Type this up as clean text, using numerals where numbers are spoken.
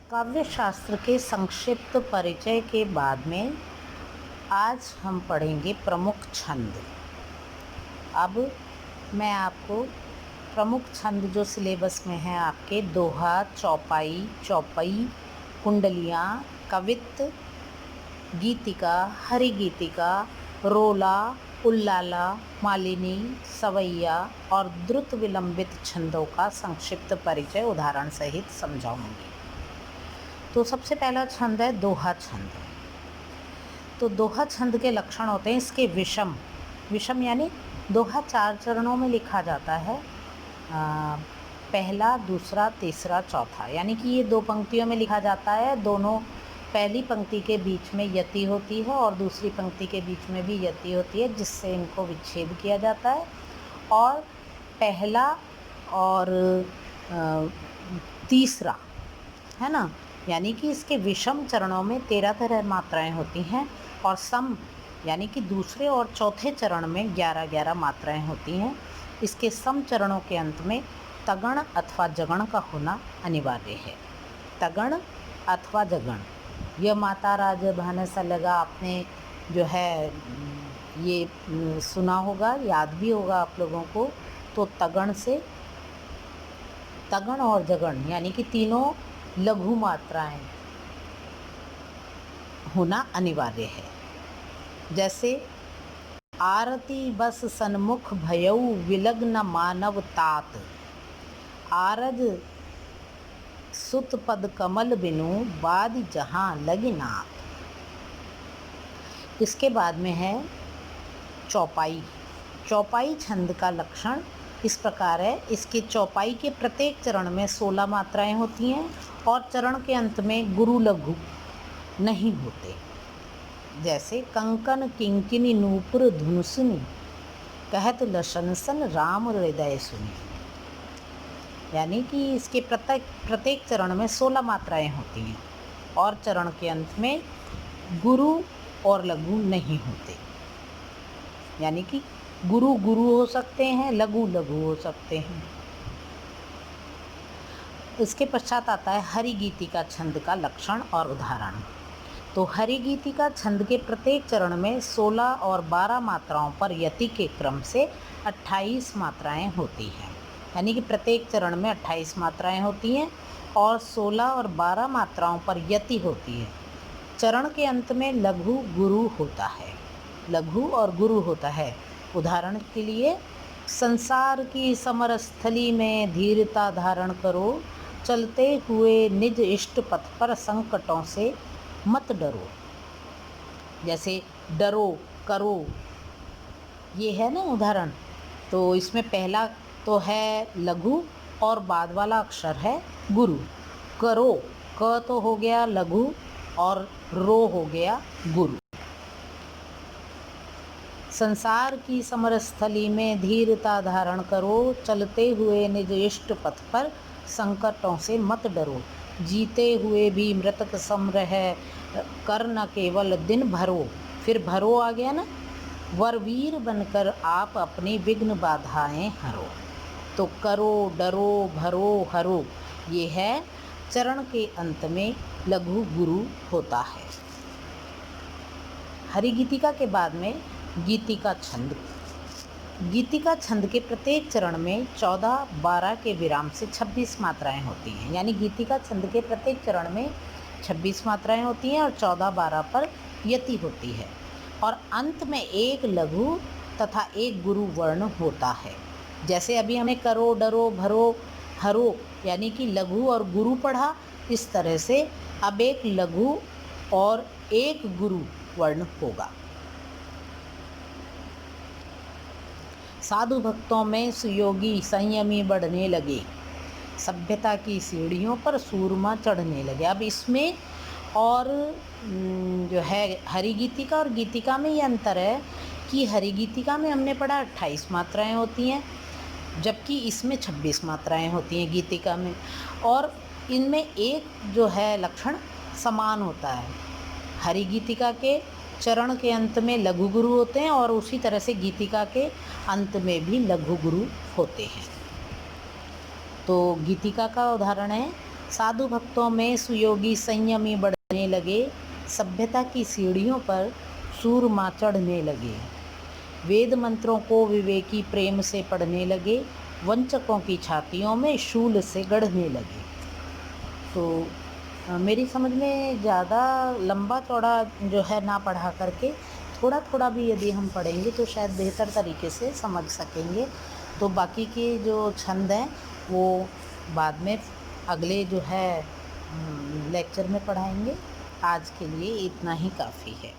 काव्य शास्त्र के संक्षिप्त परिचय के बाद में आज हम पढ़ेंगे प्रमुख छंद। अब मैं आपको प्रमुख छंद जो सिलेबस में है आपके दोहा, चौपाई, चौपई, कुंडलियाँ, कवित्त, गीतिका, हरिगीतिका, रोला, उल्लाला, मालिनी, सवैया और द्रुत विलंबित छंदों का संक्षिप्त परिचय उदाहरण सहित समझाऊंगी। तो सबसे पहला छंद है दोहा छंद। तो दोहा छंद के लक्षण होते हैं इसके विषम। विषम यानी दोहा 4 चरणों में लिखा जाता है। पहला, दूसरा, तीसरा, चौथा, यानी कि ये 2 पंक्तियों में लिखा जाता है। दोनों पहली पंक्ति के बीच में यति होती है और दूसरी पंक्ति के बीच में भी यति होती है, जिससे इनको विच्छेद किया जाता है। और पहला और तीसरा है ना, यानी कि इसके विषम चरणों में 13 मात्राएं होती हैं और सम यानी कि दूसरे और चौथे चरण में 11 मात्राएं होती हैं। इसके सम चरणों के अंत में तगण अथवा जगण का होना अनिवार्य है। तगण अथवा जगण, यह माता राज भानस लगा, आपने जो है ये सुना होगा, याद भी होगा आप लोगों को। तो तगण से तगण और जगण यानी कि तीनों लघु मात्राएं होना अनिवार्य है। जैसे आरती बस सन्मुख भयऊ विलग्न मानव तात, आरज सुत पद कमल बिनु बादि जहां लगी नाथ। इसके बाद में है चौपाई। चौपाई छंद का लक्षण इस प्रकार है। इसके चौपाई के प्रत्येक चरण में 16 मात्राएं होती हैं और चरण के अंत में गुरु लघु नहीं होते। जैसे कंकन किंकिनी नूपुर धुनसुनी, कहत लशनसन राम हृदय सुनी, यानी कि इसके प्रत्येक चरण में 16 मात्राएं होती हैं और चरण के अंत में गुरु और लघु नहीं होते। यानी कि गुरु गुरु हो सकते हैं, लघु लघु हो सकते हैं। इसके पश्चात आता है हरिगीतिका छंद का लक्षण और उदाहरण। तो हरिगीतिका छंद के प्रत्येक चरण में 16 और 12 मात्राओं पर यति के क्रम से 28 मात्राएं होती हैं। यानी कि प्रत्येक चरण में 28 मात्राएं होती हैं और 16 और 12 मात्राओं पर यति होती है। चरण के अंत में लघु गुरु होता है, लघु और गुरु होता है। उदाहरण के लिए, संसार की समर स्थली में धीरता धारण करो, चलते हुए निज इष्ट पथ पर संकटों से मत डरो। जैसे डरो, करो, ये है ना उदाहरण। तो इसमें पहला तो है लघु और बाद वाला अक्षर है गुरु। करो, क तो हो गया लघु और रो हो गया गुरु। संसार की समरस्थली में धीरता धारण करो, चलते हुए निज इष्ट पथ पर संकटों से मत डरो, जीते हुए भी मृतक सम रह कर न केवल दिन भरो। फिर भरो आ गया ना, वरवीर बनकर आप अपनी विघ्न बाधाएं हरो। तो करो, डरो, भरो, हरो, ये है चरण के अंत में लघु गुरु होता है। हरिगीतिका के बाद में गीतिका छंद। गीतिका छंद के प्रत्येक चरण में 14, 12 के विराम से 26 मात्राएं होती हैं। यानी गीतिका छंद के प्रत्येक चरण में 26 मात्राएं होती हैं और 14, 12 पर यति होती है और अंत में एक लघु तथा एक गुरु वर्ण होता है। जैसे अभी हमें करो, डरो, भरो, हरो यानी कि लघु और गुरु पढ़ा, इस तरह से अब एक लघु और एक गुरु वर्ण होगा। साधु भक्तों में सुयोगी संयमी बढ़ने लगे, सभ्यता की सीढ़ियों पर सूरमा चढ़ने लगे। अब इसमें और जो है हरिगीतिका और गीतिका में ये अंतर है कि हरिगीतिका में हमने पढ़ा 28 मात्राएं होती हैं, जबकि इसमें 26 मात्राएं होती हैं गीतिका में। और इनमें एक जो है लक्षण समान होता है। हरिगीतिका के चरण के अंत में लघु गुरु होते हैं और उसी तरह से गीतिका के अंत में भी लघु गुरु होते हैं। तो गीतिका का उदाहरण है साधु भक्तों में सुयोगी संयमी बढ़ने लगे, सभ्यता की सीढ़ियों पर सूरमा चढ़ने लगे। वेद मंत्रों को विवेकी प्रेम से पढ़ने लगे, वंचकों की छातियों में शूल से गढ़ने लगे। तो मेरी समझ में ज़्यादा लंबा चौड़ा जो है ना पढ़ा करके थोड़ा थोड़ा भी यदि हम पढ़ेंगे तो शायद बेहतर तरीके से समझ सकेंगे। तो बाकी के जो छंद हैं वो बाद में अगले जो है लेक्चर में पढ़ाएंगे। आज के लिए इतना ही काफ़ी है।